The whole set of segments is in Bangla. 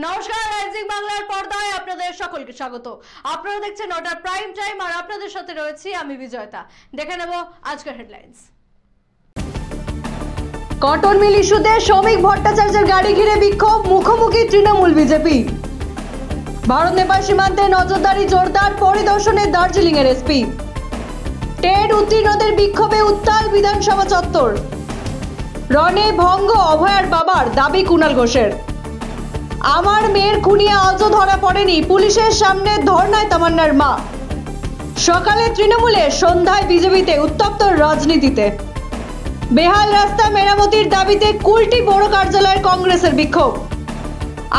নমস্কার, রাইজিং বাংলার পর্দায় আপনাদের সকলকে স্বাগত। আপনারা দেখছেন নটার প্রাইম টাইম, আর আপনাদের সাথে রয়েছি আমি বিজয়তা। দেখে নেব আজকের হেডলাইন্স। কটন মিল ইস্যুতে শ্রমিক ভট্টাচার্যের গাড়ি ঘিরে বিক্ষোভ, মুখোমুখি তৃণমূল বিজেপি। ভারত নেপাল সীমান্তে নজরদারি জোরদার, পরিদর্শনে দার্জিলিং এর এসপি। টেট উত্তীর্ণদের বিক্ষোভে উত্তাল বিধানসভা চত্বর। রণে ভঙ্গ অভয়ার বাবার, দাবি কুণাল ঘোষের। আমার মেয়ের খুনিয়ে আজও ধরা পড়েনি, পুলিশের সামনে ধর্নায় তামান্নার মা। সকালে তৃণমূলে, সন্ধ্যায় বিজেপিতে, উত্তপ্ত রাজনীতিতে। বেহাল রাস্তা মেরামতির দাবিতে কুলটি বড় কার্যালয়ের কংগ্রেসের বিক্ষোভ।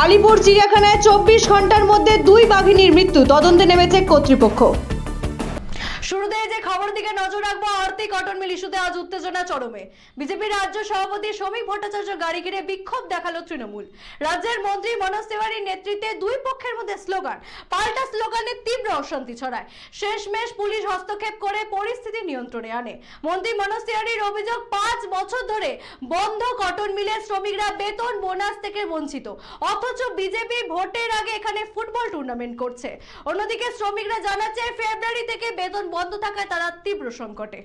আলিপুর চিড়িয়াখানায় 24 ঘন্টার মধ্যে 2 বাঘিনীর মৃত্যু, তদন্তে নেমেছে কর্তৃপক্ষ। শুরুতে যে খবর দিকে নজর রাখবো, আরতি কটন মিল ইস্যুতে আজ উত্তেজনা চরমে। বিজেপির রাজ্য সভাপতি শ্রমিক ভট্টাচার্য গাড়ি ঘিরে বিক্ষোভ দেখালো তৃণমূল। রাজ্যের মন্ত্রী মনোজ তিওয়ারির নেতৃত্বে দুই পক্ষের মধ্যে স্লোগান, পাল্টা স্লোগানে তীব্র অশান্তি ছড়ায়। শেষমেশ পুলিশ হস্তক্ষেপ করে পরিস্থিতি নিয়ন্ত্রণে আনে। মন্ত্রী মনোজ তিওয়ারির অভিযোগ, 5 বছর ধরে বন্ধ কটন মিলের শ্রমিকরা বেতন বোনাস থেকে বঞ্চিত, অথচ বিজেপি ভোটের আগে এখানে ফুটবল টুর্নামেন্ট করছে। অন্যদিকে শ্রমিকরা জানাচ্ছে, ফেব্রুয়ারি থেকে বেতন বন্ধ থাকায় তারা তীব্র সংকটে।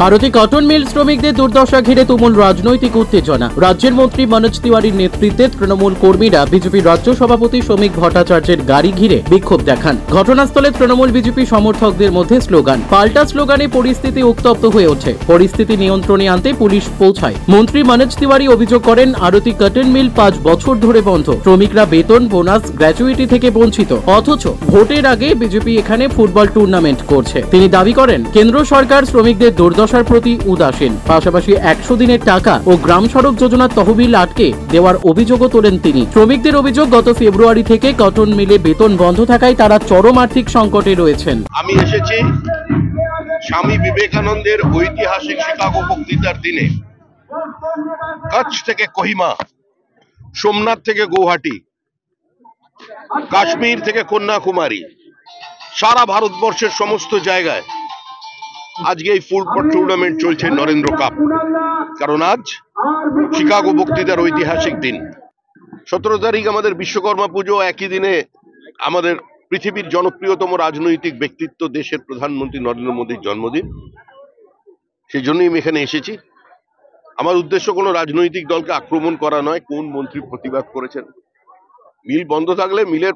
ভারতে কটন মিল শ্রমিকদের দুর্দশা ঘিরে তুমুল রাজনৈতিক উত্তেজনা। রাজ্যের মন্ত্রী মনোজ তিওয়ারির নেতৃত্বে তৃণমূল কর্মীরা বিজেপির রাজ্য সভাপতি শ্রমিক ভট্টাচার্যের গাড়ি ঘিরে বিক্ষোভ দেখান। ঘটনাস্থলে তৃণমূল বিজেপি সমর্থকদের মধ্যে স্লোগান, পাল্টা স্লোগানে পরিস্থিতি উত্তপ্ত হয়ে ওঠে। পরিস্থিতি নিয়ন্ত্রণে আনতে পুলিশ পৌঁছায়। মন্ত্রী মনোজ তিওয়ারি অভিযোগ করেন, আরতি কটন মিল 5 বছর ধরে বন্ধ, শ্রমিকরা বেতন বোনাস গ্র্যাচুইটি থেকে বঞ্চিত, অথচ ভোটের আগে বিজেপি এখানে ফুটবল টুর্নামেন্ট করছে। তিনি দাবি করেন, কেন্দ্র সরকার শ্রমিকদের দুর্দশার প্রতি উদাসীন। পাশাপাশি 100 দিনের টাকা ও গ্রাম সড়ক যোজনার তহবিল আটকে দেওয়ার অভিযোগও তোলেন তিনি। শ্রমিকদের অভিযোগ, গত ফেব্রুয়ারি থেকে কটন মিলে বেতন বন্ধ থাকায় তারা চরম আর্থিক সংকটে রয়েছেন। আমি এসেছি স্বামী বিবেকানন্দের ঐতিহাসিক শিকাগো বক্তৃতার দিনে। কচ্ছ থেকে কোহিমা, সোমনাথ থেকে গৌহাটি, কাশ্মীর থেকে কন্যাকুমারী, সারা ভারতবর্ষের সমস্ত জায়গায় আজকে এই ফুটবল টুর্নামেন্ট চলছে, নরেন্দ্র কাপ। কারণ আজ শিকাগো বক্তৃতার ঐতিহাসিক দিন। 17 তারিখ আমাদের বিশ্বকর্মা পুজো, একই দিনে আমাদের পৃথিবীর জনপ্রিয়তম রাজনৈতিক ব্যক্তিত্ব, দেশের প্রধানমন্ত্রী নরেন্দ্র মোদীর জন্মদিন। সেই জন্যই আমি এখানে এসেছি। আমার উদ্দেশ্য কোনো রাজনৈতিক দলকে আক্রমণ করা নয়। কোন মন্ত্রী প্রতিবাদ করেছেন? মিল বন্ধ থাকলে মিলের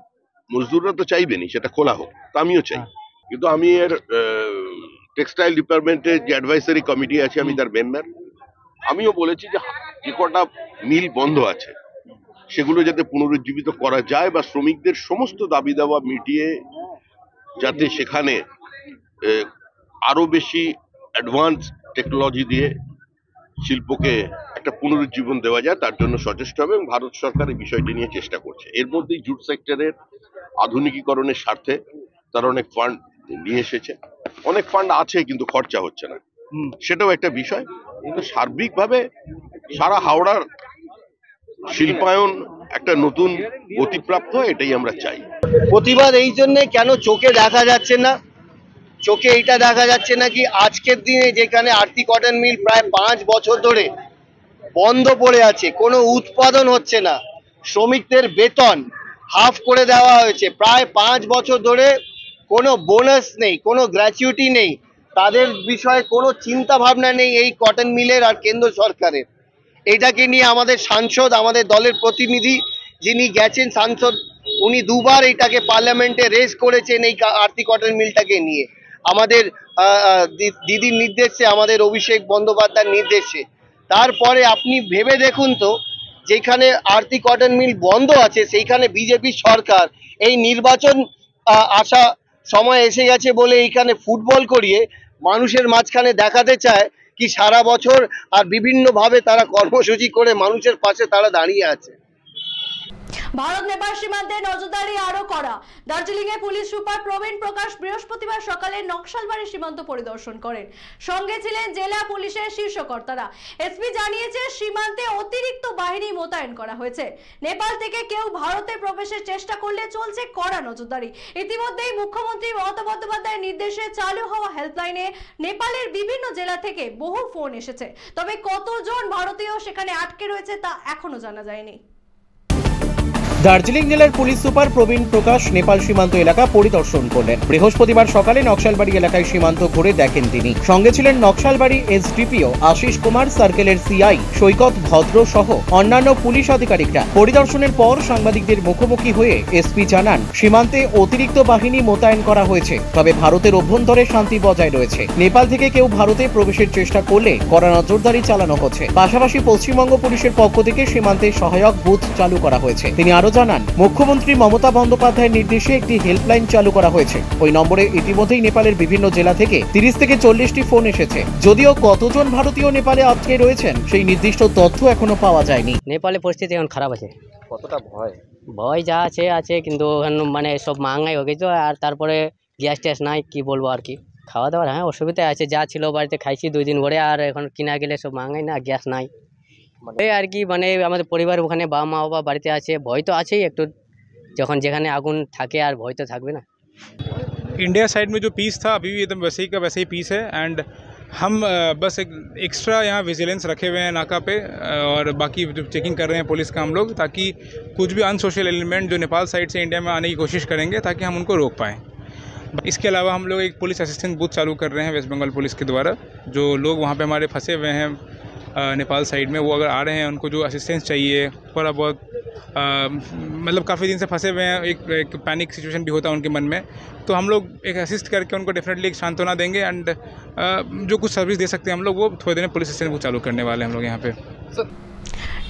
মজদুররা তো চাইবেনি সেটা খোলা হোক, তা আমিও চাই। কিন্তু আমি এর টেক্সটাইল ডিপার্টমেন্টের যে অ্যাডভাইসারি কমিটি আছে, আমি তার মেম্বার। আমিও বলেছি যে কটা মিল বন্ধ আছে সেগুলো যাতে পুনরুজ্জীবিত করা যায়, বা শ্রমিকদের সমস্ত দাবি দাওয়া মিটিয়ে যাতে সেখানে আরো বেশি অ্যাডভান্স টেকনোলজি দিয়ে শিল্পকে একটা পুনরুজ্জীবন দেওয়া যায়, তার জন্য সচেষ্ট হবে। এবং ভারত সরকার এই বিষয়টি নিয়ে চেষ্টা করছে। এর মধ্যেই জুট সেক্টরের আধুনিকীকরণের স্বার্থে তারা অনেক ফান্ড নিয়ে এসেছে। অনেক ফান্ড আছে কিন্তু খরচা হচ্ছে না, সেটাও একটা বিষয়। কিন্তু সার্বিকভাবে সারা হাওড়ার শিল্পায়ন একটা নতুন গতিপ্রাপ্ত হয়, এটাই আমরা চাই। প্রতিবাদ এই জন্যে, কেন চোখে দেখা যাচ্ছে না? চোখে এইটা দেখা যাচ্ছে না কি আজকের দিনে যেখানে আরতি কটন মিল প্রায় 5 বছর ধরে বন্ধ পড়ে আছে, কোনো উৎপাদন হচ্ছে না, শ্রমিকদের বেতন হাফ করে দেওয়া হয়েছে, প্রায় 5 বছর ধরে কোনো বোনাস নেই, কোনো গ্র্যাচুইটি নেই, তাদের বিষয়ে কোনো চিন্তা ভাবনা নেই এই কটন মিলের আর কেন্দ্র সরকারের। এটাকে নিয়ে আমাদের সাংসদ, আমাদের দলের প্রতিনিধি যিনি গেছেন সাংসদ, উনি 2 বার এটাকে পার্লামেন্টে রেজ করেছেন এই আরতি কটন মিলটাকে নিয়ে। আমাদের দিদির নির্দেশে, আমাদের অভিষেক বন্দ্যোপাধ্যায়ের নির্দেশে। তারপরে আপনি ভেবে দেখুন তো, যেখানে আরতি কটন মিল বন্ধ আছে সেইখানে বিজেপি সরকার এই নির্বাচন আসা সময় এসে গেছে বলে এইখানে ফুটবল করিয়ে মানুষের মাঝখানে দেখাতে চায় কি সারা বছর আর বিভিন্নভাবে তারা কর্মসূচি করে মানুষের পাশে তারা দাঁড়িয়ে আছে। ভারত নেপাল সীমান্তে নজরদারি আরো করা। দার্জিলিং এ পুলিশ সুপার প্রবীণ প্রকাশ বৃহস্পতিবার সকালে নকশালবাড়ি সীমান্ত পরিদর্শন করেন। সঙ্গে ছিলেন জেলা পুলিশের শীর্ষ কর্তারা। এসপি জানিয়েছে, সীমান্তে অতিরিক্ত বাহিনী মোতায়েন করা হয়েছে। নেপাল থেকে কেউ ভারতে প্রবেশের চেষ্টা করলে চলছে কড়া নজরদারি। ইতিমধ্যেই মুখ্যমন্ত্রী মমতা বন্দ্যোপাধ্যায়ের নির্দেশে চালু হওয়া হেল্পলাইনে নেপালের বিভিন্ন জেলা থেকে বহু ফোন এসেছে। তবে কতজন ভারতীয় সেখানে আটকে রয়েছে তা এখনো জানা যায়নি। দার্জিলিং জেলার পুলিশ সুপার প্রবীণ প্রকাশ নেপাল সীমান্ত এলাকা পরিদর্শন করলেন। বৃহস্পতিবার সকালে নকশালবাড়ি এলাকায় সীমান্ত ঘুরে দেখেন তিনি। সঙ্গে ছিলেন নকশালবাড়ি এসডিপিও আশিস কুমার, সার্কেলের সিআই সৈকত ভদ্র সহ অন্যান্য পুলিশ আধিকারিকরা। পরিদর্শনের পর সাংবাদিকদের মুখোমুখি হয়ে এসপি জানান, সীমান্তে অতিরিক্ত বাহিনী মোতায়েন করা হয়েছে, তবে ভারতের অভ্যন্তরে শান্তি বজায় রয়েছে। নেপাল থেকে কেউ ভারতে প্রবেশের চেষ্টা করলে কড়া নজরদারি চালানো হচ্ছে। পাশাপাশি পশ্চিমবঙ্গ পুলিশের পক্ষ থেকে সীমান্তে সহায়ক বুথ চালু করা হয়েছে। তিনি আরো জানান, মুখ্যমন্ত্রী মমতা বন্দ্যোপাধ্যায়ের নির্দেশে একটি হেল্পলাইন চালু করা হয়েছে। ওই নম্বরে ইতিমধ্যেই নেপালের বিভিন্ন জেলা থেকে 30 থেকে 40টি ফোন এসেছে। যদিও কতজন ভারতীয় নেপালে আটকে রয়েছেন সেই নির্দিষ্ট তথ্য এখনো পাওয়া যায়নি। নেপালে পরিস্থিতি এখন খারাপ আছে। কতটা ভয়? ভয় যা আছে কিন্তু মানে সব মাঙ্গাই হয়ে গেছে। আর তারপরে গ্যাস ট্যাস নাই, কি বলবো আর কি। খাওয়া দাওয়ার হ্যাঁ অসুবিধা আছে, যা ছিল বাড়িতে খাইছি 2 দিন ভরে, আর এখন কিনা গেলে সব মাঙ্গাই না, গ্যাস নাই এই আর কি। মানে আমাদের পরিবার ওখানে মা বাবা বাড়িতে আছে, ভয় তো আছেই একটু। যখন যেখানে আগুন থাকে আর ভয় তো থাকবে না। इंडिया साइड में जो पीस था अभी भी एकदम वैसे ही का वैसे ही पीस है। एंड हम बस एक एक्स्ट्रा यहाँ विजिलेंस रखे हुए हैं नाका पे, और बाकी जो चेकिंग कर रहे हैं पुलिस का हम लोग, ताकि कुछ भी अनसोशल एलिमेंट जो नेपाल साइड से इंडिया में आने की कोशिश करेंगे ताकि हम उनको रोक पाएँ। इसके अलावा हम लोग एक पुलिस असिस्टेंस बूथ चालू कर रहे हैं वेस्ट बंगाल पुलिस के द्वारा। जो लोग वहाँ पे हमारे फंसे हुए हैं नेपाल साइड में, वो अगर आ रहे हैं, उनको जो असिस्टेंस चाहिए थोड़ा बहुत, मतलब काफ़ी दिन से फंसे हुए हैं, एक पैनिक सिचुएशन भी होता है उनके मन में, तो हम लोग एक असिस्ट करके उनको डेफिनेटली एक सांत्वना देंगे। एंड जो कुछ सर्विस दे सकते हैं हम लोग, वो थोड़ी देर में पुलिस असिस्टेंस बूथ चालू करने वाले हैं हम लोग यहाँ पे।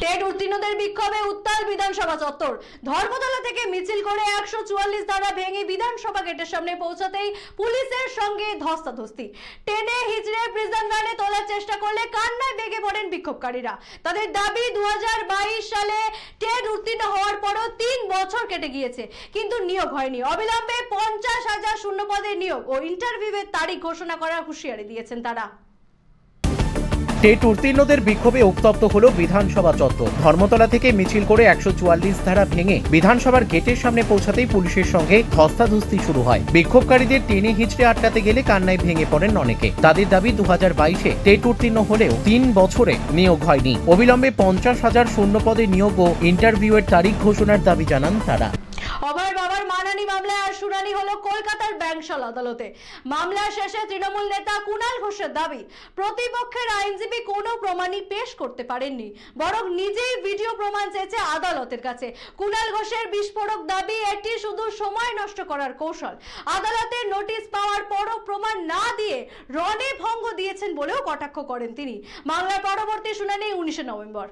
টেট উত্তীর্ণদের বিক্ষোভে উত্তাল বিধানসভা চত্বর। ধর্মতলা থেকে মিছিল করে 144 ধারা ভেঙে বিধানসভা গেটের সামনে পৌঁছাতেই পুলিশের সঙ্গে ধস্তাধস্তি। টেনে হিজড়ে প্রিজন ভ্যানে তোলার চেষ্টা করলে কান্নায় ভেঙে পড়েন বিক্ষোভকারীরা। তাদের দাবি 2022 সালে টেট উত্তীর্ণ হওয়ার পরও 3 বছর কেটে গিয়েছে, কিন্তু নিয়োগ হয়নি। অবিলম্বে 50,000 শূন্য পদের নিয়োগ ও ইন্টারভিউয়ের তারিখ ঘোষণা করার হুঁশিয়ারি দিয়েছেন তারা। টেট উত্তীর্ণদের বিক্ষোভে উত্তপ্ত হলো বিধানসভা চত্বর। ধর্মতলা থেকে মিছিল করে 144 ধারা ভেঙে বিধানসভার গেটের সামনে পৌঁছাতেই পুলিশের সঙ্গে ধস্তাধস্তি শুরু হয়। বিক্ষোভকারীদের টেনে হিঁচড়ে আটকাতে গেলে কান্নায় ভেঙে পড়েন অনেকে। তাদের দাবি 2022-এ টেট উত্তীর্ণ হলেও 3 বছরে নিয়োগ হয়নি। অবিলম্বে 50,000 শূন্য পদে নিয়োগ ও ইন্টারভিউয়ের তারিখ ঘোষণার দাবি জানান তারা। অভয় বাবার মানহানি মামলায় আর শুনানি হলো কলকাতার ব্যাংশাল আদালতে। মামলা শেষে তৃণমূল নেতা কুণাল ঘোষের দাবি, প্রতিপক্ষের আইনজীবী কোনো প্রমাণই পেশ করতে পারেননি, বরং নিজেই ভিডিও প্রমাণ চেয়েছে আদালতের কাছে। কুণাল ঘোষের বিস্ফোরক দাবি, এটি শুধু সময় নষ্ট করার কৌশল। আদালতের নোটিশ পাওয়ার পরও প্রমাণ না দিয়ে রণে ভঙ্গ দিয়েছেন বলেও কটাক্ষ করেন তিনি। মামলার পরবর্তী শুনানি 19 নভেম্বর।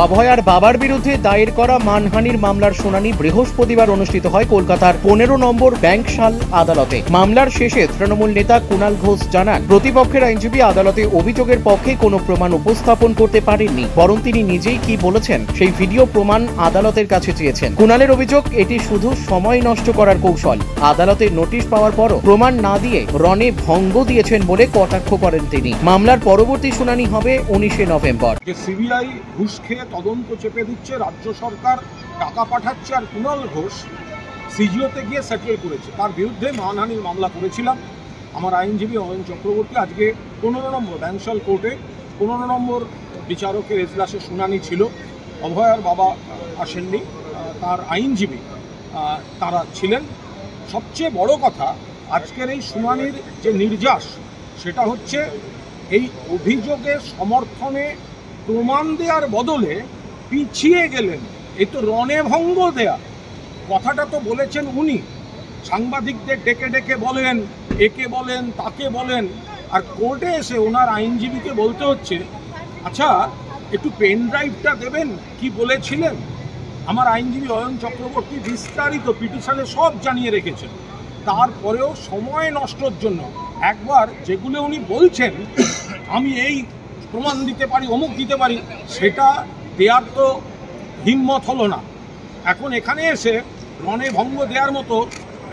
অভয়ার বাবার বিরুদ্ধে দায়ের করা মানহানির মামলার শুনানি বৃহস্পতিবার অনুষ্ঠিত হয় কলকাতার 15 নম্বর ব্যাংশাল আদালতে। মামলার শেষে তৃণমূল নেতা কুণাল ঘোষ জানান, প্রতিপক্ষের আইনজীবী আদালতে অভিযোগের পক্ষে কোনো প্রমাণ উপস্থাপন করতে পারেননি, বরং তিনি নিজেই কি বলেছেন সেই ভিডিও প্রমাণ আদালতের কাছে চেয়েছেন। কুণালের অভিযোগ, এটি শুধু সময় নষ্ট করার কৌশল। আদালতের নোটিশ পাওয়ার পরও প্রমাণ না দিয়ে রণে ভঙ্গ দিয়েছেন বলে কটাক্ষ করেন তিনি। মামলার পরবর্তী শুনানি হবে 19 নভেম্বর। সিবিআই ঘুষ খেয়ে তদন্ত চেপে দিচ্ছে, রাজ্য সরকার টাকা পাঠাচ্ছে, আর কুণাল ঘোষ সিজিওতে গিয়ে সেটেল করেছে। তার বিরুদ্ধে মানহানির মামলা করেছিলাম। আমার আইনজীবী অয়ন চক্রবর্তী আজকে 15 নম্বর ব্যাংশাল কোর্টে 15 নম্বর বিচারকের এজলাসে শুনানি ছিল। অভয়ার বাবা আসেননি, তার আইনজীবী তারা ছিলেন। সবচেয়ে বড় কথা, আজকের এই শুনানির যে নির্যাস, সেটা হচ্ছে এই অভিযোগের সমর্থনে প্রমাণ দেওয়ার বদলে পিছিয়ে গেলেন। এ তো রণে ভঙ্গ দেয়া। কথাটা তো বলেছেন উনি, সাংবাদিকদের ডেকে ডেকে বলেন, একে বলেন তাকে বলেন, আর কোর্টে এসে ওনার আইনজীবীকে বলতে হচ্ছে, আচ্ছা একটু পেন ড্রাইভটা দেবেন, কি বলেছিলেন। আমার আইনজীবী অয়ন চক্রবর্তী বিস্তারিত পিটিশনে সব জানিয়ে রেখেছেন। তারপরেও সময় নষ্টর জন্য একবার যেগুলো উনি বলছেন, আমি এই প্রমাণ দিতে পারি, অমুক দিতে পারি, সেটা দেওয়ার তো হিম্মত হলো না। এখন এখানে এসে রণে ভঙ্গ দেওয়ার মতো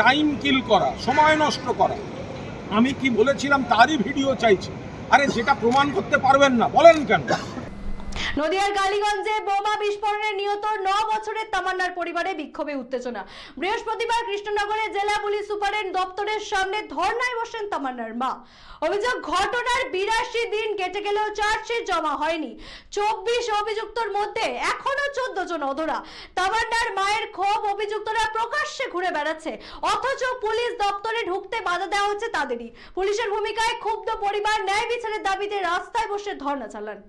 টাইম কিল করা, সময় নষ্ট করা, আমি কি বলেছিলাম তারই ভিডিও চাইছি। আরে যেটা প্রমাণ করতে পারবেন না, বলেন কেন? নদিয়ার কালীগঞ্জে বোমা বিস্ফোরণে নিহত 9 বছরের তামান্নার পরিবারে বিক্ষোভে উত্তেজনা। বৃহস্পতিবার কৃষ্ণনগরে জেলা পুলিশ সুপারের দপ্তরের সামনে ধর্নায় বসেন তামান্নার মা। অভিযোগ, ঘটনার 82 দিন কেটে গেলেও চার্জশিট জমা হয়নি। 24 অভিযুক্তর মধ্যে এখনো 14 জন অধরা। তামান্নার মায়ের ক্ষোভ, অভিযুক্তরা প্রকাশ্যে ঘুরে বেড়াচ্ছে, অথচ পুলিশ দপ্তরে ঢুকতে বাধা দেওয়া হচ্ছে তাদেরই। পুলিশের ভূমিকায় ক্ষুব্ধ পরিবার ন্যায় বিচারের দাবিতে রাস্তায় বসে ধর্ণা চালান।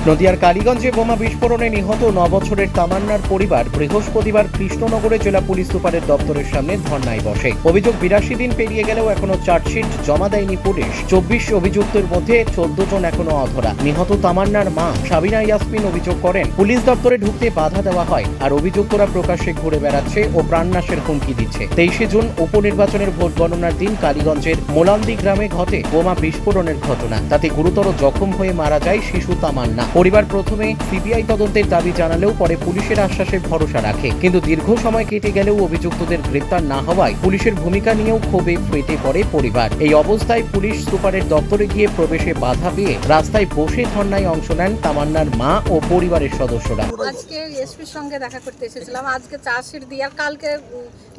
নদিয়ার কালীগঞ্জে বোমা বিস্ফোরণে নিহত 9 বছরের তামান্নার পরিবার বৃহস্পতিবার কৃষ্ণনগরে জেলা পুলিশ সুপারের দপ্তরের সামনে ধর্নায় বসে। অভিযোগ, 82 দিন পেরিয়ে গেলেও এখনো চার্জশিট জমা দেয়নি পুলিশ। 24 অভিযুক্তের মধ্যে 14 জন এখনো অধরা। নিহত তামান্নার মা সাবিনা ইয়াসমিন অভিযোগ করেন, পুলিশ দপ্তরে ঢুকতে বাধা দেওয়া হয় আর অভিযুক্তরা প্রকাশ্যে ঘুরে বেড়াচ্ছে ও প্রাণনাশের হুমকি দিচ্ছে। 23 জুন উপনির্বাচনের ভোট গণনার দিন কালীগঞ্জের মোলান্দি গ্রামে ঘটে বোমা বিস্ফোরণের ঘটনা। তাতে গুরুতর জখম হয়ে মারা যায় শিশু তামান্না। পরিবার প্রথমে সিবিআই তদন্তের দাবি জানালেও পরে পুলিশের আশ্বাসে ভরসা রাখে, কিন্তু দীর্ঘ সময় কেটে গেলেও অভিযুক্তদের গ্রেপ্তার না হওয়ায় পুলিশের ভূমিকা নিয়েও ক্ষোভে ফেটে পড়ে পরিবার। এই অবস্থায় পুলিশ সুপারের দপ্তরে গিয়ে প্রবেশে বাধা পেয়ে রাস্তায় বসে ধর্নায় অংশ নেন তামান্নার মা ও পরিবারের সদস্যরা। আজকে এসপির সঙ্গে দেখা করতে এসেছিলাম। আজকে চার্জশিট দেওয়ার, কালকে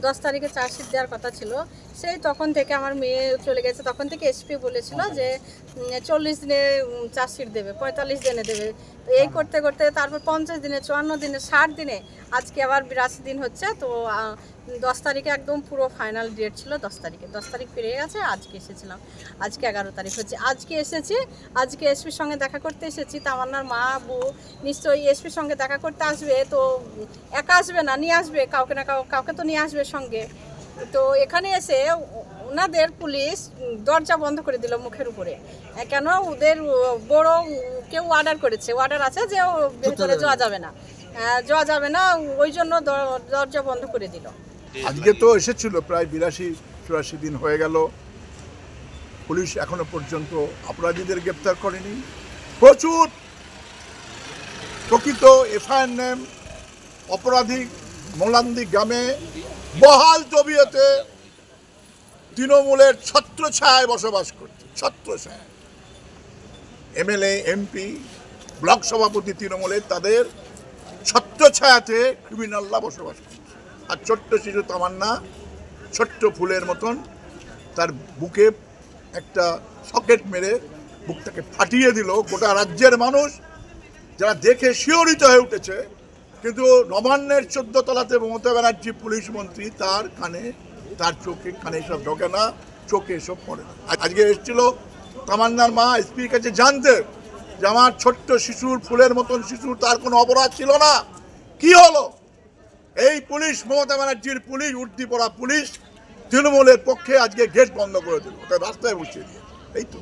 10 তারিখে চার্জশিট দেওয়ার কথা ছিল। সেই তখন থেকে আমার মেয়ে চলে গেছে, তখন থেকে এসপি বলেছিল যে 40 দিনে চার্জশিট দেবে, 45 দিনে দেবে। তো এই করতে করতে তারপর 50 দিনে, 54 দিনে, 60 দিনে, আজকে আবার 82 দিন হচ্ছে। তো 10 তারিখে একদম পুরো ফাইনাল ডেট ছিল 10 তারিখে। 10 তারিখ পেরিয়ে গেছে, আজকে এসেছিলাম। আজকে 11 তারিখ হচ্ছে, আজকে এসেছি। আজকে এসপির সঙ্গে দেখা করতে এসেছি। তামান্নার মা বউ নিশ্চয়ই এসপির সঙ্গে দেখা করতে আসবে, তো একা আসবে না, নিয়ে আসবে কাউকে না কাউকে তো নিয়ে আসবে সঙ্গে। তো এখানে এসে ওনাদের পুলিশ দরজা বন্ধ করে দিল মুখের উপরে। কেন? ওদের বড় কেউ অর্ডার করেছে, অর্ডার আছে যে ভেতরে যাওয়া যাবে না, ওই জন্য দরজা বন্ধ করে দিল। আজকে তো এসেছিল প্রায় 82-84 দিন হয়ে গেল, পুলিশ এখনো পর্যন্ত অপরাধীদের গ্রেপ্তার করেনি। প্রচুর প্রকৃত এফআইআর নেম অপরাধী মোলান্দি গ্রামে বহাল তবিয়তে তৃণমূলের ছত্রছায়ায় বসবাস করছে। ছত্রছায়া এমএলএ, এমপি, ব্লক সভাপতি তৃণমূলের, তাদের ছত্রছায়াতে ক্রিমিনালরা বসবাস করছে। আর ছোট্ট শিশু তামান্না ছোট্ট ফুলের মতন তার বুকে একটা সকেট মেরে বুকটাকে ফাটিয়ে দিল। গোটা রাজ্যের মানুষ যারা দেখে শিহরিত হয়ে উঠেছে, কিন্তু নবান্নের 14 তলাতে মমতা ব্যানার্জি পুলিশ মন্ত্রী, তার কানে, তার চোখে কানে সব ঢোকে না, চোখে এসব পড়ে না। আজকে এসেছিল তামান্নার মা এসপির কাছে জানতে যে আমার ছোট্ট শিশুর, ফুলের মতন শিশুর, তার কোনো অপরাধ ছিল না, কি হলো? এই পুলিশ, মমতা ব্যানার্জির পুলিশ, উর্দি পড়া পুলিশ তৃণমূলের পক্ষে আজকে গেট বন্ধ করে দিল, ওটা রাস্তায় বসিয়ে দিয়ে। এই তো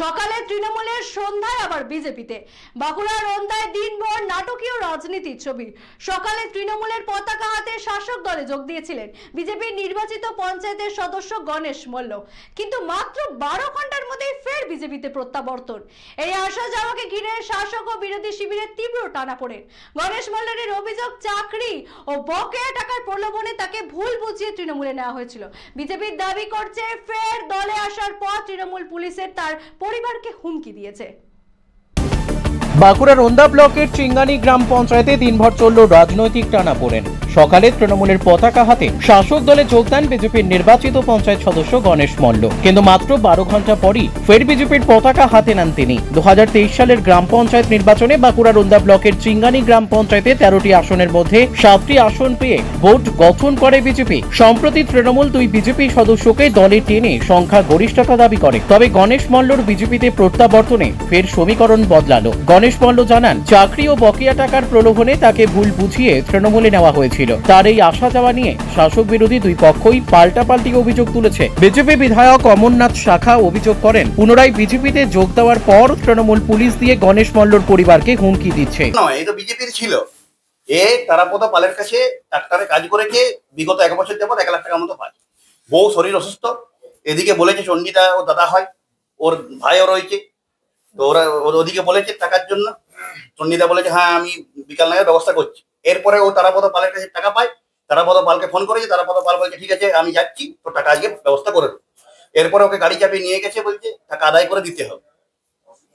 সকালে তৃণমূলের, সন্ধ্যায় আবার বিজেপিতে। বাঁকুড়ার রন্দায় দিনভর নাটকীয় রাজনীতির ছবি। সকালে তৃণমূলের পতাকা হাতে শাসক দলে যোগ দিয়েছিলেন বিজেপির নির্বাচিত পঞ্চায়েতের সদস্য গণেশ মল্ল, কিন্তু মাত্র 12 ঘন্টার মধ্যেই ফের বিজেপিতে প্রত্যাবর্তন। এই আসা যাওয়াকে ঘিরে শাসক ও বিরোধী শিবিরের তীব্র টানাপোড়েন। গণেশ মল্লের অভিযোগ, চাকরি ও বকেয়া টাকার প্রলোভনে তাকে ভুল বুঝিয়ে তৃণমূলে নেওয়া হয়েছিল। বিজেপির দাবি করছে, ফের দলে আসার পর তৃণমূল পুলিশের তার পরিবারকে হুমকি দিয়েছে। বাঁকুড়ার রন্দা ব্লকের চিঙ্গানি গ্রাম পঞ্চায়েতে দিনভর চলল রাজনৈতিক টানাপোড়েন। সকালে তৃণমূলের পতাকা হাতে শাসক দলে যোগ দেন বিজেপির নির্বাচিত পঞ্চায়েত সদস্য গণেশ মল্ল, কিন্তু মাত্র 12 ঘন্টা পরই ফের বিজেপির পতাকা হাতে নেন তিনি। 2023 সালের গ্রাম পঞ্চায়েত নির্বাচনে বাঁকুড়া রন্দা ব্লকের চিঙ্গানি গ্রাম পঞ্চায়েতে 13টি আসনের মধ্যে 7টি আসন পেয়ে ভোট গঠন করে বিজেপি। সম্প্রতি তৃণমূল 2 বিজেপি সদস্যকে দলে টেনে সংখ্যা গরিষ্ঠতা দাবি করে। তবে গণেশ মল্লর বিজেপিতে প্রত্যাবর্তনে ফের সমীকরণ বদলালো। গণেশ মল্ল জানান, চাকরি ও বকেয়া টাকার প্রলোভনে তাকে ভুল বুঝিয়ে তৃণমূলে নেওয়া হয়েছিল। তার এই আসা যাওয়া নিয়ে শাসক বিরোধী 2 পক্ষই পাল্টাপাল্টি অভিযোগ তুলেছে। বিজেপি বিধায়ক অমরনাথ শাখা অভিযোগ করেন, পুনরায় বিজেপিতে যোগ দেওয়ার পর তৃণমূল পুলিশ দিয়ে গণেশ মল্লর পরিবারকে হুমকি দিচ্ছে। এই তো বিজেপির ছিল, তারাপদ পালের কাছে ডাক্তারে কাজ করেছে, বিগত 1 বছর যাবত 1 লাখ টাকার মতো পায়। বউ শরীর অসুস্থ, এদিকে বলেছে চন্ডিতা ও দাদা হয়, ওর ভাইও রয়েছে, তো ওরা ওদিকে বলেছে টাকার জন্য। চন্ডিতা বলেছে হ্যাঁ আমি বিকাল নাগাদ ব্যবস্থা করছি। এরপরে ও তারাপদ পালের কাছে টাকা পায়, তারাপদ পালকে ফোন করেছে, তারাপদ পাল বলছে ঠিক আছে আমি যাচ্ছি, তো টাকা আজকে ব্যবস্থা করে দেবো। এরপরে ওকে গাড়ি চাপিয়ে নিয়ে গেছে, বলছে টাকা আদায় করে দিতে হবে।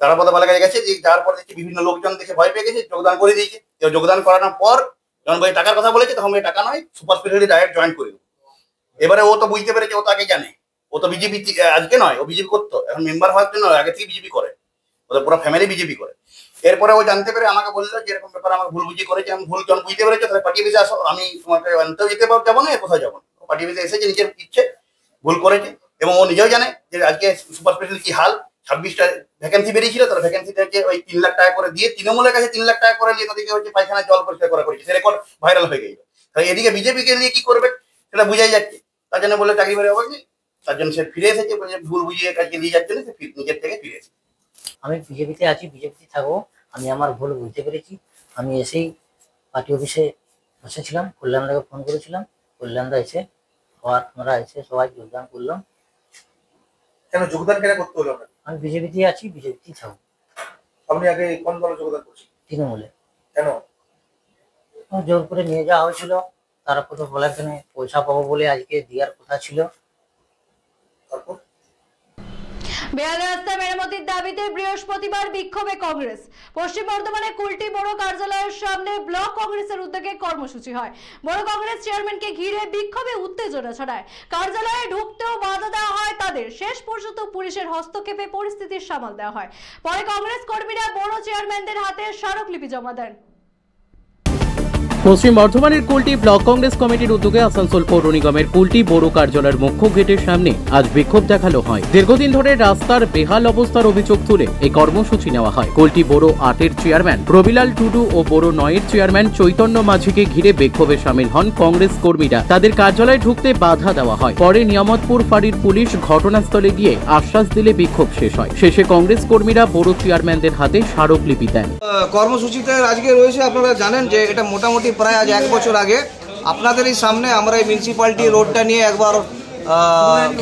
তারাপদ পালের কাছে গেছে, যে যাওয়ার পর দেখছি বিভিন্ন লোকজন দেখে ভয় পেয়ে গেছে, যোগদান করে দিয়েছে। যোগদান করানোর পর যখন ভাই টাকার কথা বলেছে তখন টাকা নয়, সুপার স্পেশালিটি ডাইরেক্ট জয়েন করে দেবো। এবারে ও তো বুঝতে পেরেছে, ও তো আগে জানে, ও তো বিজেপি আজকে নয়, ও বিজেপি করতো, এখন মেম্বার হওয়ার জন্য আগে থেকে বিজেপি করে, ওদের পুরো ফ্যামিলি বিজেপি করে। এরপরে ও জানতে পেরে আমাকে বললো যে এরকম ব্যাপার, আমার ভুল বুঝি করেছে। আমি ভুল যখন বুঝতে পেরেছে তাহলে পার্টি অফিসে আসো, আমি তোমাকে আনতেও যেতে যাবো না, কোথাও যাবো না। পার্টি অফিসে এসেছে, নিজের ইচ্ছে ভুল করেছে এবং ও নিজেও জানে যে আজকে সুপার স্পেশাল কি হাল। 26টা ভ্যাকেন্সি বেরিয়েছিল, তার ভ্যাকেন্সি থেকে ওই 3 লাখ টাকা করে দিয়ে তৃণমূলের কাছে 3 লাখ টাকা করে নিয়ে তাদেরকে হচ্ছে পায়খানায় জল পরিষ্কার করা করেছে, সে রেকর্ড ভাইরাল হয়ে গেল। তাই এদিকে বিজেপিকে নিয়ে কি করবে সেটা বুঝাই যাচ্ছে। তার জন্য বললে চাকরি বেড়ে হবে, তার জন্য সে ফিরে এসেছে, ভুল বুঝিয়ে কাজকে নিয়ে যাওয়ার জন্য সে নিজের থেকে ফিরে এসেছে। আমি বিজেপিতে আছি, বিজেপিতে থাকবো। আমি আমার ভুল বুঝতে পেরেছি। আমি এসেই পার্টি অফিসে বসেছিলাম, কল্যাণদাকে ফোন করেছিলাম, কল্যাণদা এসে আমরা এসে সবাই যোগদান করলাম। কেন যোগদান কেন করতে হলো? আমি বিজেপিতে আছি, বিজেপিতেই থাকবো। আপনি আগে কোন দলে যোগদান করছেন? তৃণমূলে। কেন? জোর করে নিয়ে যাওয়া হয়েছিল, তারপর তো বলে এখানে পয়সা পাবো বলে আজকে দেওয়ার কথা ছিল। তারপর বেহাল রাস্তায় মেরামতির দাবিতে বৃহস্পতিবার বিক্ষোভে কংগ্রেস। পশ্চিম বর্ধমানে কুলটি বড় কার্যালয়ের সামনে ব্লক কংগ্রেসের উদ্যোগে কর্মসূচি হয়। বড় কংগ্রেস চেয়ারম্যানকে ঘিরে বিক্ষোভে উত্তেজনা ছড়ায়। কার্যালয়ে ঢুকতেও বাধা দেওয়া হয় তাদের। শেষ পর্যন্ত পুলিশের হস্তক্ষেপে পরিস্থিতির সামাল দেওয়া হয়। পরে কংগ্রেস কর্মীরা বড় চেয়ারম্যানদের হাতে স্মারকলিপি জমা দেন। পশ্চিম বর্ধমানের কুলটি ব্লক কংগ্রেস কমিটির উদ্যোগে আসানসোল পৌর নিগমের কুলটি বড় কার্যালয়ের মুখ্য গেটের সামনে আজ বিক্ষোভ দেখানো হয়। দীর্ঘদিন ধরে রাস্তার বেহাল অবস্থার অভিযোগ তুলে এই কর্মসূচি নেওয়া হয়। কুলটি বড় 8-এর চেয়ারম্যান রবিলাল টুডু ও বড় 9-এর চেয়ারম্যান চৈতন্য মাঝিকে ঘিরে বিক্ষোভে সামিল হন কংগ্রেস কর্মীরা। তাদের কার্যালয়ে ঢুকতে বাধা দেওয়া হয়। পরে নিয়ামতপুর ফাঁড়ির পুলিশ ঘটনাস্থলে গিয়ে আশ্বাস দিলে বিক্ষোভ শেষ হয়। শেষে কংগ্রেস কর্মীরা বড় চেয়ারম্যানদের হাতে স্মারকলিপি দেন। কর্মসূচিতে আজকে রয়েছে, আপনারা জানেন যে এটা মোটামুটি প্রায় আজ 1 বছর আগে আপনাদেরই সামনে আমরা এই মিউনিসিপ্যালিটি রোডটা নিয়ে একবার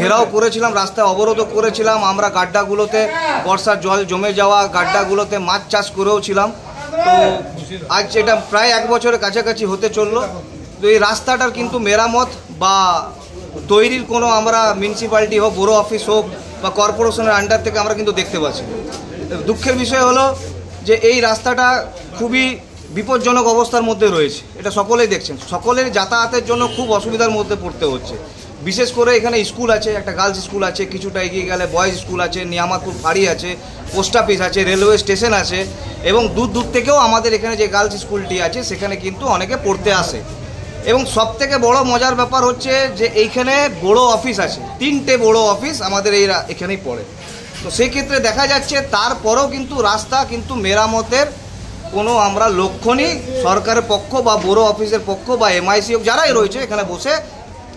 ঘেরাও করেছিলাম, রাস্তায় অবরোধ করেছিলাম। আমরা গাড্ডাগুলোতে বর্ষার জল জমে যাওয়া গাড্ডাগুলোতে মাছ চাষ করেও ছিলাম। তো আজ এটা প্রায় 1 বছরের কাছাকাছি হতে চললো। তো এই রাস্তাটার কিন্তু মেরামত বা তৈরির কোনো আমরা মিউনিসিপ্যালিটি হোক, বড় অফিস হোক বা কর্পোরেশনের আন্ডার থেকে আমরা কিন্তু দেখতে পাচ্ছি। দুঃখের বিষয় হলো যে এই রাস্তাটা খুবই বিপজ্জনক অবস্থার মধ্যে রয়েছে, এটা সকলেই দেখছেন। সকলের যাতায়াতের জন্য খুব অসুবিধার মধ্যে পড়তে হচ্ছে। বিশেষ করে এখানে স্কুল আছে, একটা গার্লস স্কুল আছে, কিছুটা এগিয়ে গেলে বয়েজ স্কুল আছে, নিয়ামতপুর ফাঁড়ি আছে, পোস্ট অফিস আছে, রেলওয়ে স্টেশন আছে এবং দূর দূর থেকেও আমাদের এখানে যে গার্লস স্কুলটি আছে সেখানে কিন্তু অনেকে পড়তে আসে। এবং সবথেকে বড় মজার ব্যাপার হচ্ছে যে এইখানে বড় অফিস আছে, 3টে বড় অফিস আমাদের এখানেই পড়ে। তো সেক্ষেত্রে দেখা যাচ্ছে তারপরেও কিন্তু রাস্তা কিন্তু মেরামতের কোনো আমরা লক্ষণই সরকারের পক্ষ বা বড় অফিসের পক্ষ বা এমআইসি যারাই রয়েছে এখানে বসে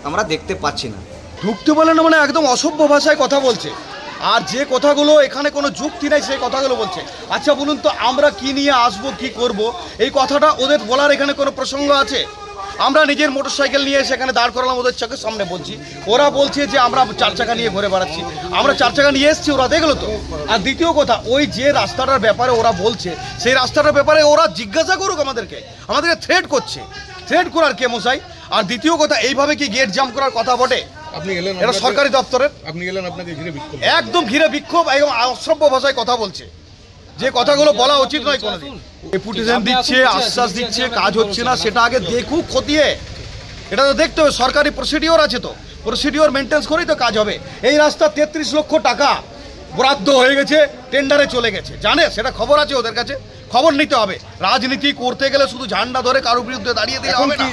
আমরা দেখতে পাচ্ছি না। ঢুকতে বলে না, মানে একদম অসভ্য ভাষায় কথা বলছে, আর যে কথাগুলো এখানে কোনো যুক্তি নাই সেই কথাগুলো বলছে। আচ্ছা বলুন তো, আমরা কি নিয়ে আসবো, কি করব, এই কথাটা ওদের বলার এখানে কোনো প্রসঙ্গ আছে? আমরা নিজের মোটরসাইকেল নিয়ে সেখানে দাঁড় করালাম, ওদের চোখের সামনে বলছি। ওরা বলছে যে আমরা 4 চাকা নিয়ে ঘুরে বেড়াচ্ছি। আমরা 4 চাকা নিয়ে এসেছি, ওরা দেখলো তো। আর দ্বিতীয় কথা, ওই যে রাস্তাটার ব্যাপারে ওরা বলছে সেই রাস্তাটার ব্যাপারে ওরা জিজ্ঞাসা করুক আমাদেরকে থ্রেট করছে। থ্রেট করার কে মশাই? আর দ্বিতীয় কথা, এইভাবে কি গেট জাম করার কথা বটে? আপনি গেলেন, এটা সরকারি দপ্তরের, আপনি গেলেন, আপনাকে ঘিরে বিক্ষোভ, একদম ঘিরে বিক্ষোভ এবং অসভ্য ভাষায় কথা বলছে, যে কথাগুলো বলা উচিত নয় কোনোদিন। ডেপুটেশন দিচ্ছে, আশ্বাস দিচ্ছে, কাজ হচ্ছে না, সেটা আগে দেখুক খতিয়ে। এটা তো দেখতে হবে, সরকারি প্রসিডিওর আছে, তো প্রসিডিওর মেনটেন্স করেই তো কাজ হবে। এই রাস্তা 33 লক্ষ টাকা বরাদ্দ হয়ে গেছে, টেন্ডারে চলে গেছে, জানে? সেটা খবর আছে ওদের কাছে, খবর নিতে হবে। রাজনীতি করতে গেলে শুধু ঝান্ডা ধরে কারোর বিরুদ্ধে দাঁড়িয়ে দিয়ে হবে না।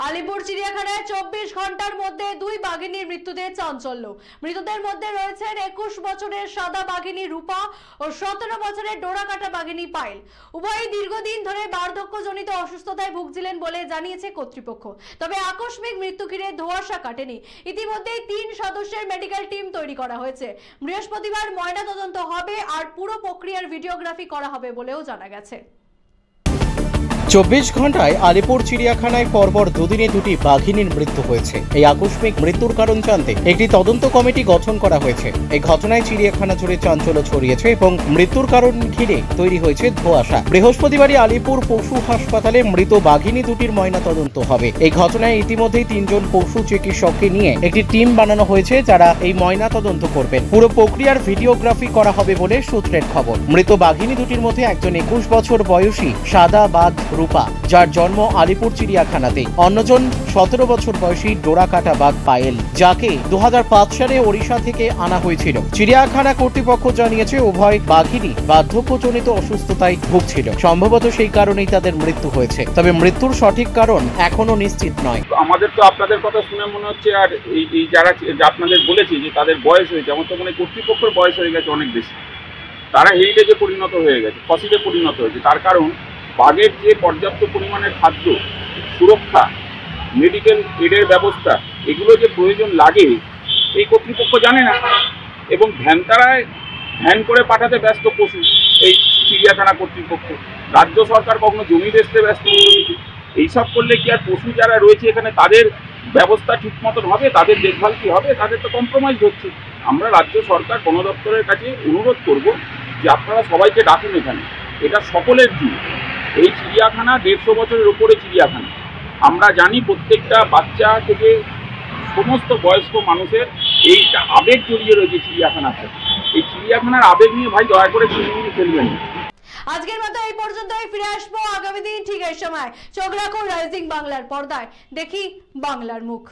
আলিপুর চিড়িয়াখানায় 24 ঘন্টার মধ্যে 2 বাঘিনীর মৃত্যুতে চাঞ্চল্য। মৃতদের মধ্যে রয়েছেন 21 বছরের সাদা বাঘিনী রূপা ও 17 বছরের ডোরাকাটা বাঘিনী পায়েল। উভয়ই দীর্ঘদিন ধরে বার্ধক্যজনিত অসুস্থতায় ভুগছিলেন বলে জানিয়েছে কর্তৃপক্ষ। তবে আকস্মিক মৃত্যু ঘিরে ধোঁয়াশা কাটেনি। ইতিমধ্যেই 3 সদস্যের মেডিকেল টিম তৈরি করা হয়েছে। বৃহস্পতিবার ময়নাতদন্ত হবে আর পুরো প্রক্রিয়ার ভিডিওগ্রাফি করা হবে বলেও জানা গেছে। 24 ঘন্টায় আলিপুর চিড়িয়াখানায় পরপর দুদিনে দুটি বাঘিনীর মৃত্যু হয়েছে। এই আকস্মিক মৃত্যুর কারণ জানতে একটি তদন্ত কমিটি গঠন করা হয়েছে। এই ঘটনায় চিড়িয়াখানা জুড়ে চাঞ্চল্য ছড়িয়েছে এবং মৃত্যুর কারণ ঘিরে তৈরি হয়েছে ধোঁয়াশা। বৃহস্পতিবারই আলিপুর পশু হাসপাতালে মৃত বাঘিনী দুটির ময়না তদন্ত হবে। এই ঘটনায় ইতিমধ্যেই 3 জন পশু চিকিৎসককে নিয়ে একটি টিম বানানো হয়েছে, যারা এই ময়না তদন্ত করবেন। পুরো প্রক্রিয়ার ভিডিওগ্রাফি করা হবে বলে সূত্রের খবর। মৃত বাঘিনী দুটির মধ্যে একজন 21 বছর বয়সী সাদা বাঘ রূপা, যার জন্ম আলিপুর চিড়িয়াখানাতে। অন্যজন 17 বছর বয়সী ডোরাকাটা বাঘ পায়েল, যাকে 2005 সালে ওড়িশা থেকে আনা হয়েছিল। চিড়িয়াখানা কর্তৃপক্ষ জানিয়েছে উভয় বাঘিনী বার্ধক্যজনিত অসুস্থতায় ভুগছিল। সম্ভবত সেই কারণেই তাদের মৃত্যু হয়েছে, তবে মৃত্যুর সঠিক কারণ এখনো নিশ্চিত নয়। আমাদের তো আপনাদের কথা শুনে মনে হচ্ছে, আর এই যারা আপনাদের বলেছি যে তাদের বয়স হয়েছে, আমার তো মনে হয় কর্তৃপক্ষের বয়স হয়ে গেছে অনেক বেশি। তারা হেরিটেজে পরিণত হয়ে গেছে, ফসিলে পরিণত হয়েছে। তার কারণ বাঘের যে পর্যাপ্ত পরিমাণের খাদ্য, সুরক্ষা, মেডিকেল এডের ব্যবস্থা, এগুলো যে প্রয়োজন লাগে এই কর্তৃপক্ষ জানে না, এবং ভ্যান করে পাঠাতে ব্যস্ত পশু এই চিড়িয়াখানা কর্তৃপক্ষ। রাজ্য সরকার কখনো জমি বেচতে ব্যস্ত, এইসব করলে কি আর পশু যারা রয়েছে এখানে তাদের ব্যবস্থা ঠিক মতন হবে, তাদের দেখভাল কি হবে? তাদের তো কম্প্রোমাইজ হচ্ছে। আমরা রাজ্য সরকার বন দপ্তরের কাছে অনুরোধ করব যে আপনারা সবাইকে ডাকুন এখানে, এটা সকলের জীব। এই চিড়িয়াখানা 150 বছরের উপরে চিড়িয়াখানা। আমরা জানি প্রত্যেকটা বাচ্চা থেকে সমস্ত বয়স্ক মানুষের এইটা আবেগ জড়িয়ে রয়েছে চিড়িয়াখানার সাথে। এই চিড়িয়াখানার আবেগ নিয়ে ভাই দয়া করে চিড়িয়াখানা খেলবেন না। আজকের মতো এই পর্যন্তই। ফিরে আসবো আগামী দিন ঠিক এই সময়। চোখ রাখুন রাইজিং বাংলার পর্দায়। দেখি বাংলার মুখ।